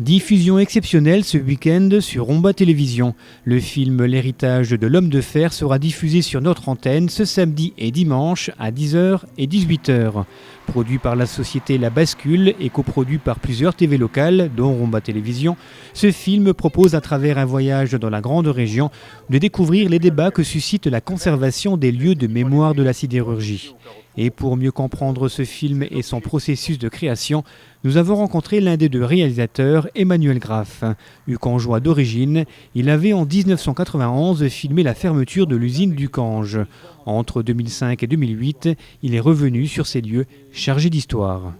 Diffusion exceptionnelle ce week-end sur Romba Télévision. Le film L'héritage de l'homme de fer sera diffusé sur notre antenne ce samedi et dimanche à 10h et 18h. Produit par la société La Bascule et coproduit par plusieurs TV locales, dont Romba Télévision, ce film propose à travers un voyage dans la grande région de découvrir les débats que suscite la conservation des lieux de mémoire de la sidérurgie. Et pour mieux comprendre ce film et son processus de création, nous avons rencontré l'un des deux réalisateurs, Emmanuel Graff. Ucangeois d'origine, il avait en 1991 filmé la fermeture de l'usine d'Ucange. Entre 2005 et 2008, il est revenu sur ces lieux chargés d'histoire.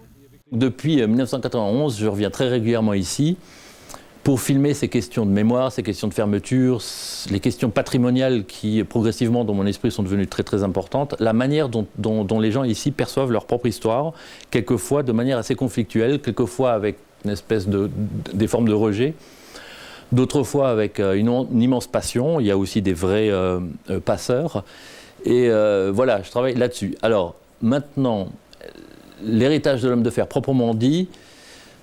Depuis 1991, je reviens très régulièrement ici pour filmer ces questions de mémoire, ces questions de fermeture, les questions patrimoniales qui, progressivement, dans mon esprit, sont devenues très très importantes, la manière dont les gens ici perçoivent leur propre histoire, quelquefois de manière assez conflictuelle, quelquefois avec une espèce des formes de rejet, d'autres fois avec une immense passion. Il y a aussi des vrais passeurs. Et voilà, je travaille là-dessus. Alors, maintenant, l'héritage de l'homme de fer, proprement dit,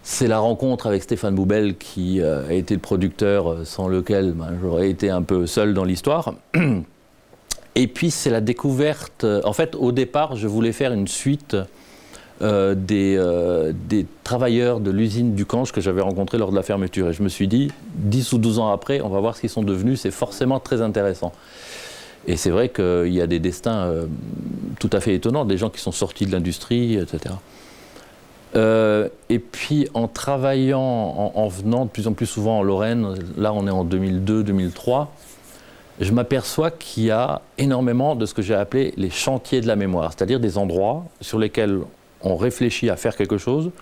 c'est la rencontre avec Stéphane Boubel qui a été le producteur sans lequel j'aurais été un peu seul dans l'histoire. Et puis c'est la découverte. En fait, au départ, je voulais faire une suite des travailleurs de l'usine d'Ucange que j'avais rencontrés lors de la fermeture. Et je me suis dit, 10 ou 12 ans après, on va voir ce qu'ils sont devenus. C'est forcément très intéressant. Et c'est vrai qu'il y a des destins tout à fait étonnants, des gens qui sont sortis de l'industrie, etc. Et puis en travaillant, en venant de plus en plus souvent en Lorraine, là on est en 2002-2003, je m'aperçois qu'il y a énormément de ce que j'ai appelé les chantiers de la mémoire, c'est-à-dire des endroits sur lesquels on réfléchit à faire quelque chose.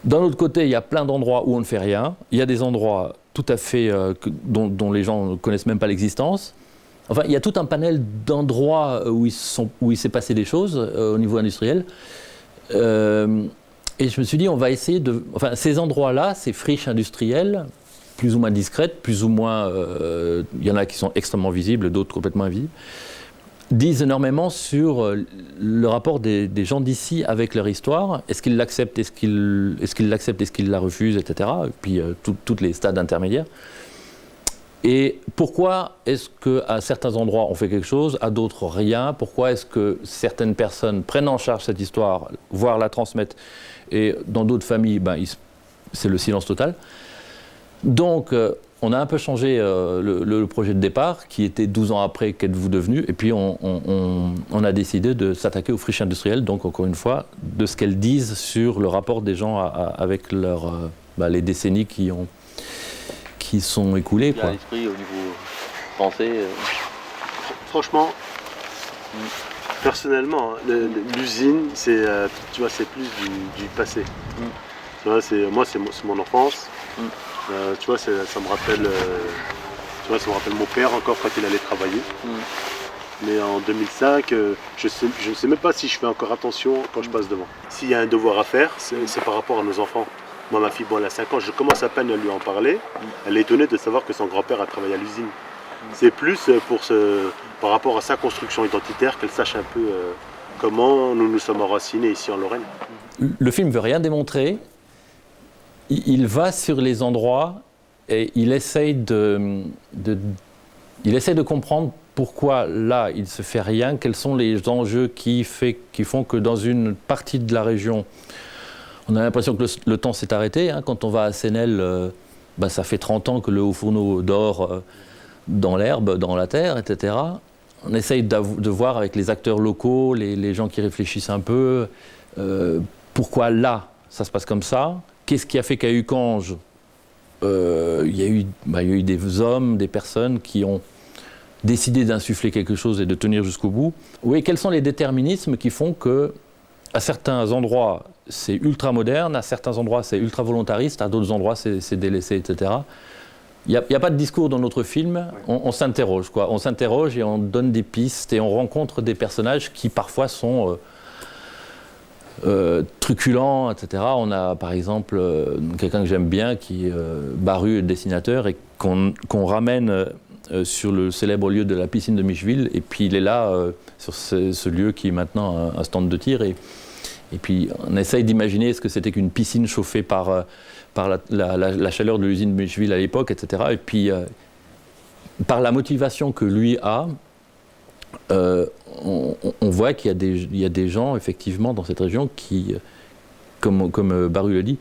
D'un autre côté, il y a plein d'endroits où on ne fait rien, il y a des endroits tout à fait dont les gens ne connaissent même pas l'existence. Enfin, il y a tout un panel d'endroits où il s'est passé des choses au niveau industriel. Et je me suis dit, on va essayer de... Enfin, ces endroits-là, ces friches industrielles, plus ou moins discrètes, plus ou moins... il y en a qui sont extrêmement visibles, d'autres complètement invisibles, disent énormément sur le rapport des gens d'ici avec leur histoire. Est-ce qu'ils l'acceptent, est-ce qu'ils l'acceptent, est-ce qu'ils la refusent, etc. Et puis, tous les stades intermédiaires. Et pourquoi est-ce qu'à certains endroits on fait quelque chose, à d'autres rien? Pourquoi est-ce que certaines personnes prennent en charge cette histoire, voire la transmettent, et dans d'autres familles, c'est le silence total. Donc on a un peu changé le projet de départ, qui était 12 ans après qu'êtes-vous devenu, et puis on a décidé de s'attaquer aux friches industrielles, donc encore une fois, de ce qu'elles disent sur le rapport des gens avec les décennies qui sont écoulés. Il y a l'esprit au niveau français. Franchement, personnellement, l'usine, c'est plus du passé. Tu vois, moi, c'est mon enfance. Tu vois, ça me rappelle, mon père encore quand il allait travailler. Mais en 2005, je ne sais même pas si je fais encore attention quand je passe devant. S'il y a un devoir à faire, c'est par rapport à nos enfants. Moi, ma fille, elle a 5 ans, je commence à peine à lui en parler. Elle est étonnée de savoir que son grand-père a travaillé à l'usine. C'est plus par rapport à sa construction identitaire qu'elle sache un peu comment nous nous sommes enracinés ici en Lorraine. Le film ne veut rien démontrer. Il va sur les endroits et il essaye de comprendre pourquoi là, il ne se fait rien, quels sont les enjeux qui font que dans une partie de la région, on a l'impression que le temps s'est arrêté. Quand on va à Sénel, ça fait 30 ans que le haut-fourneau dort dans l'herbe, dans la terre, etc. On essaye de voir avec les acteurs locaux, les gens qui réfléchissent un peu, pourquoi là, ça se passe comme ça. Qu'est-ce qui a fait qu'à Ucange, il y a eu des hommes, des personnes qui ont décidé d'insuffler quelque chose et de tenir jusqu'au bout. Oui, quels sont les déterminismes qui font que, à certains endroits, c'est ultra moderne, à certains endroits, c'est ultra volontariste, à d'autres endroits, c'est délaissé, etc. Il n'y a pas de discours dans notre film, on s'interroge, quoi. On s'interroge et on donne des pistes et on rencontre des personnages qui parfois sont truculents, etc. On a par exemple quelqu'un que j'aime bien qui est Baru, dessinateur, et qu'on ramène sur le célèbre lieu de la piscine de Micheville, et puis il est là sur ce lieu qui est maintenant un stand de tir, Et puis on essaye d'imaginer ce que c'était qu'une piscine chauffée par la chaleur de l'usine Mècheville à l'époque, etc. Et puis par la motivation que lui a, on voit qu'il y a des gens effectivement dans cette région qui, comme Baru le dit,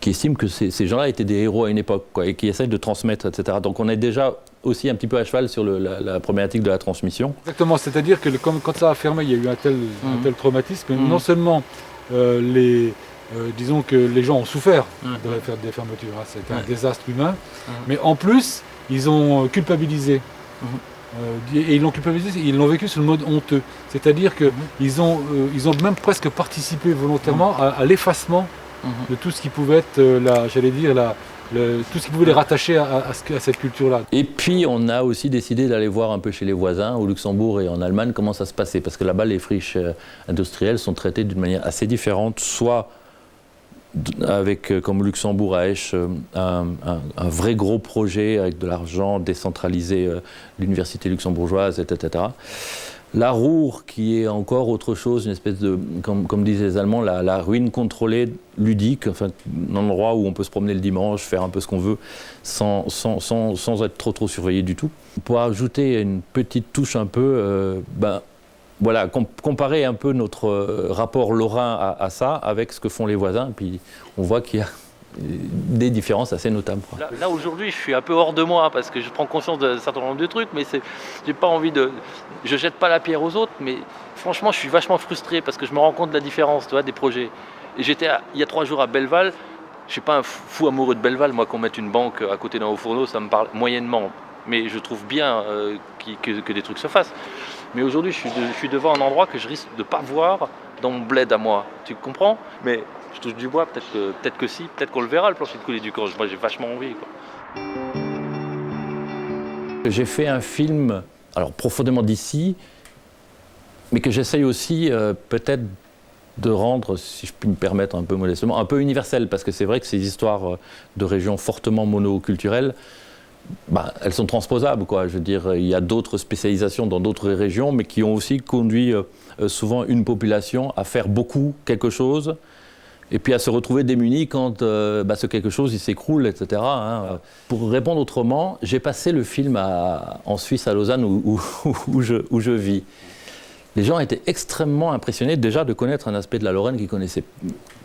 qui estiment que ces gens-là étaient des héros à une époque, quoi, et qui essayent de transmettre, etc. Donc on est déjà aussi un petit peu à cheval sur la problématique de la transmission. Exactement, c'est-à-dire que quand ça a fermé, il y a eu un tel traumatisme, mais non seulement disons que les gens ont souffert de faire des fermetures, hein, c'était un désastre humain, mais en plus, ils ont culpabilisé. Et ils l'ont culpabilisé, ils l'ont vécu sous le mode honteux. C'est-à-dire qu'ils ont même presque participé volontairement à l'effacement de tout ce qui pouvait être, tout ce qui pouvait les rattacher à cette culture-là. Et puis on a aussi décidé d'aller voir un peu chez les voisins, au Luxembourg et en Allemagne, comment ça se passait. Parce que là-bas, les friches industrielles sont traitées d'une manière assez différente, soit avec, comme au Luxembourg à Esch, un vrai gros projet avec de l'argent décentralisé, l'université luxembourgeoise, etc. La Ruhr, qui est encore autre chose, une espèce de, comme disaient les Allemands, la ruine contrôlée, ludique, enfin, un endroit où on peut se promener le dimanche, faire un peu ce qu'on veut, sans être trop surveillé du tout. Pour ajouter une petite touche un peu, voilà, comparer un peu notre rapport lorrain à ça avec ce que font les voisins, puis on voit qu'il y a des différences assez notables. Là aujourd'hui, je suis un peu hors de moi parce que je prends conscience d'un certain nombre de trucs, mais j'ai pas envie de... Je jette pas la pierre aux autres, mais franchement, je suis vachement frustré parce que je me rends compte de la différence, tu vois, des projets. Et j'étais il y a 3 jours à Belleval. Je suis pas un fou amoureux de Belleval. Moi, qu'on mette une banque à côté d'un haut-fourneau, ça me parle moyennement. Mais je trouve bien que des trucs se fassent. Mais aujourd'hui, je suis devant un endroit que je risque de pas voir dans mon bled à moi. Tu comprends? Mais je touche du bois, peut-être que si, peut-être qu'on le verra, le plancher de coulée du Cange. Moi, j'ai vachement envie, quoi. J'ai fait un film, alors profondément d'ici, mais que j'essaye aussi peut-être de rendre, si je puis me permettre un peu modestement, un peu universel, parce que c'est vrai que ces histoires de régions fortement monoculturelles, elles sont transposables, quoi. Je veux dire, il y a d'autres spécialisations dans d'autres régions, mais qui ont aussi conduit souvent une population à faire beaucoup quelque chose, et puis à se retrouver démunis quand ce quelque chose il s'écroule, etc. Hein. Pour répondre autrement, j'ai passé le film en Suisse, à Lausanne, où je vis. Les gens étaient extrêmement impressionnés déjà de connaître un aspect de la Lorraine qu'ils ne connaissaient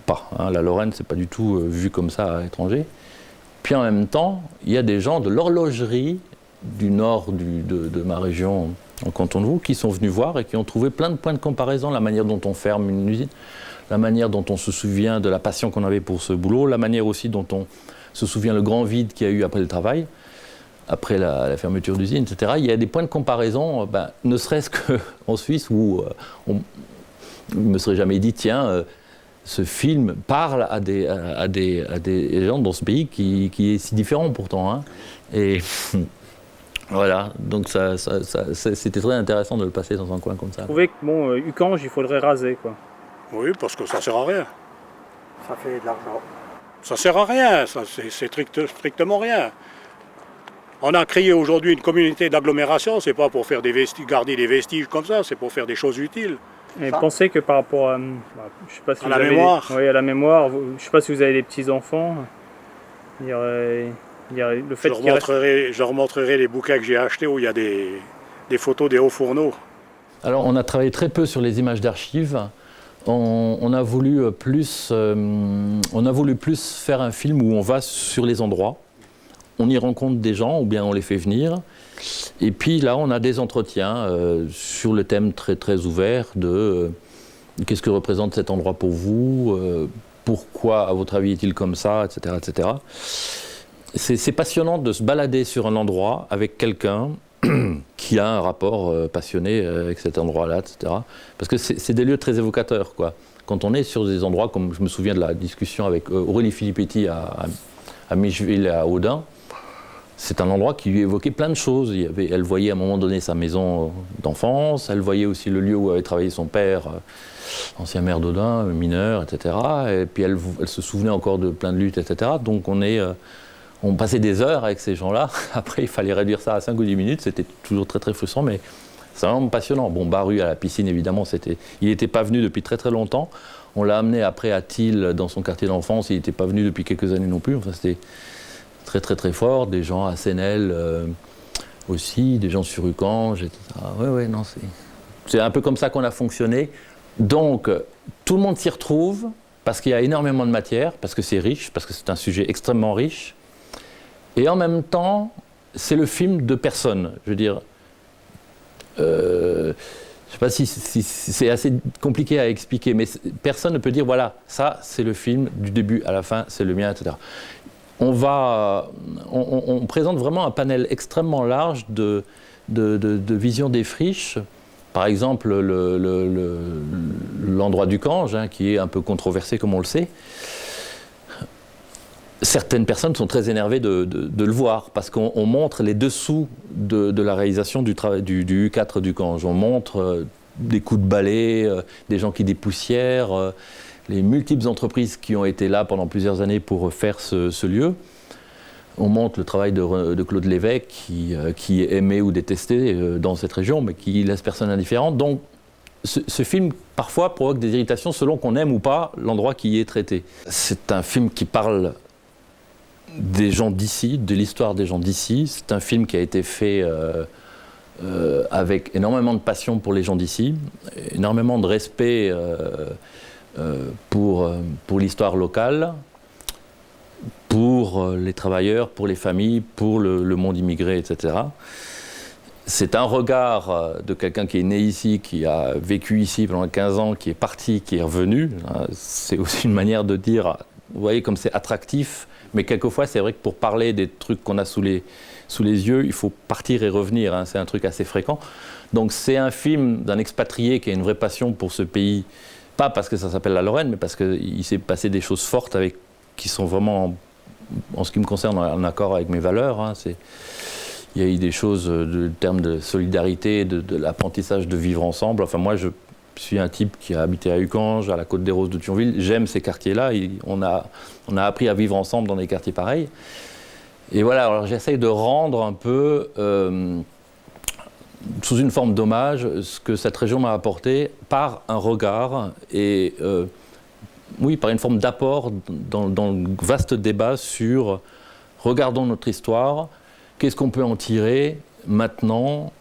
pas. Hein. La Lorraine, ce n'est pas du tout vu comme ça à l'étranger. Puis en même temps, il y a des gens de l'horlogerie du nord de ma région, en canton de Vaud, qui sont venus voir et qui ont trouvé plein de points de comparaison, la manière dont on ferme une usine, la manière dont on se souvient de la passion qu'on avait pour ce boulot, la manière aussi dont on se souvient le grand vide qu'il y a eu après le travail, après la fermeture d'usine, etc. Il y a des points de comparaison, ne serait-ce qu'en Suisse, où on ne me serait jamais dit, tiens, ce film parle à des gens dans ce pays qui est si différent pourtant. Hein. Et voilà, donc c'était très intéressant de le passer dans un coin comme ça. Vous trouvez que Ucange, il faudrait raser, quoi? Oui, parce que ça sert à rien. Ça fait de l'argent. Ça sert à rien, c'est strictement rien. On a créé aujourd'hui une communauté d'agglomération, c'est pas pour faire garder des vestiges comme ça, c'est pour faire des choses utiles. Et pensez que par rapport à, je sais pas si à vous la avez mémoire. Oui, à la mémoire. Je sais pas si vous avez des petits enfants. Il y aurait le fait je leur montrerai les bouquins que j'ai achetés où il y a des photos des hauts fourneaux. Alors on a travaillé très peu sur les images d'archives. On a voulu plus faire un film où on va sur les endroits. On y rencontre des gens ou bien on les fait venir. Et puis là, on a des entretiens sur le thème très, très ouvert de qu'est-ce que représente cet endroit pour vous, pourquoi, à votre avis, est-il comme ça, etc. etc. C'est passionnant de se balader sur un endroit avec quelqu'un qui a un rapport passionné avec cet endroit-là, etc. Parce que c'est des lieux très évocateurs, quoi. Quand on est sur des endroits, comme je me souviens de la discussion avec Aurélie Filippetti à Mècheville et à Audun, c'est un endroit qui lui évoquait plein de choses. Elle voyait à un moment donné sa maison d'enfance, elle voyait aussi le lieu où avait travaillé son père, ancien maire d'Audun, mineur, etc. Et puis elle se souvenait encore de plein de luttes, etc. Donc on passait des heures avec ces gens-là. Après, il fallait réduire ça à 5 ou 10 minutes. C'était toujours très très frustrant, mais C'est vraiment passionnant. Bon, Baru à la piscine, évidemment, il n'était pas venu depuis très très longtemps. On l'a amené après à Thiel, dans son quartier d'enfance. Il n'était pas venu depuis quelques années non plus. Enfin, c'était très très très fort. Des gens à Sénel aussi, des gens sur Ucange, etc. Ouais, non, c'est un peu comme ça qu'on a fonctionné. Donc, tout le monde s'y retrouve parce qu'il y a énormément de matière, parce que c'est riche, parce que c'est un sujet extrêmement riche. Et en même temps, c'est le film de personne. Je veux dire, je ne sais pas si c'est assez compliqué à expliquer, mais personne ne peut dire, voilà, ça c'est le film du début à la fin, c'est le mien, etc. On présente vraiment un panel extrêmement large de visions des friches. Par exemple, l'endroit du Cange, hein, qui est un peu controversé comme on le sait. Certaines personnes sont très énervées de le voir, parce qu'on montre les dessous de la réalisation du U4 du Cange. On montre des coups de balai, des gens qui dépoussièrent, les multiples entreprises qui ont été là pendant plusieurs années pour faire ce lieu. On montre le travail de Claude Lévesque, qui est aimé ou détesté dans cette région, mais qui laisse personne indifférent. Donc, ce film, parfois, provoque des irritations selon qu'on aime ou pas l'endroit qui y est traité. C'est un film qui parle des gens d'ici, de l'histoire des gens d'ici. C'est un film qui a été fait avec énormément de passion pour les gens d'ici, énormément de respect pour l'histoire locale, pour les travailleurs, pour les familles, pour le monde immigré, etc. C'est un regard de quelqu'un qui est né ici, qui a vécu ici pendant 15 ans, qui est parti, qui est revenu. C'est aussi une manière de dire, vous voyez comme c'est attractif, mais quelquefois c'est vrai que pour parler des trucs qu'on a sous les yeux, il faut partir et revenir, hein. C'est un truc assez fréquent. Donc c'est un film d'un expatrié qui a une vraie passion pour ce pays, pas parce que ça s'appelle la Lorraine, mais parce qu'il s'est passé des choses fortes qui sont vraiment, en ce qui me concerne, en accord avec mes valeurs, hein. Il y a eu des choses de termes de solidarité, de l'apprentissage de vivre ensemble. Enfin, moi, je suis un type qui a habité à Ucange, à la Côte des Roses de Thionville. J'aime ces quartiers-là. On a appris à vivre ensemble dans des quartiers pareils. Et voilà, alors j'essaye de rendre un peu, sous une forme d'hommage, ce que cette région m'a apporté par un regard et, oui, par une forme d'apport dans le vaste débat sur regardons notre histoire. Qu'est-ce qu'on peut en tirer maintenant?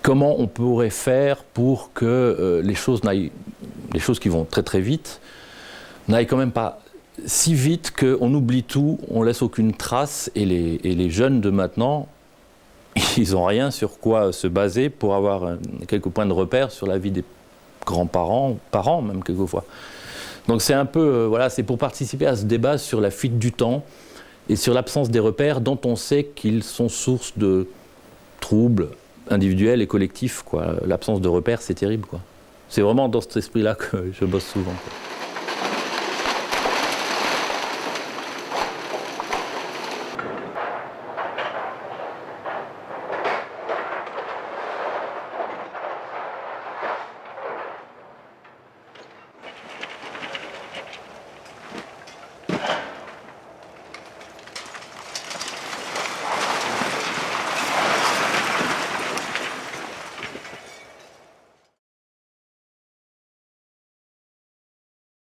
Comment on pourrait faire pour que les choses qui vont très très vite, n'aillent quand même pas si vite qu'on oublie tout, on laisse aucune trace, et les jeunes de maintenant, ils n'ont rien sur quoi se baser pour avoir quelques points de repère sur la vie des grands-parents, parents même quelquefois. Donc c'est un peu, voilà, c'est pour participer à ce débat sur la fuite du temps, et sur l'absence des repères dont on sait qu'ils sont source de troubles individuels et collectifs, quoi. L'absence de repères, c'est terrible, quoi. C'est vraiment dans cet esprit-là que je bosse souvent, quoi.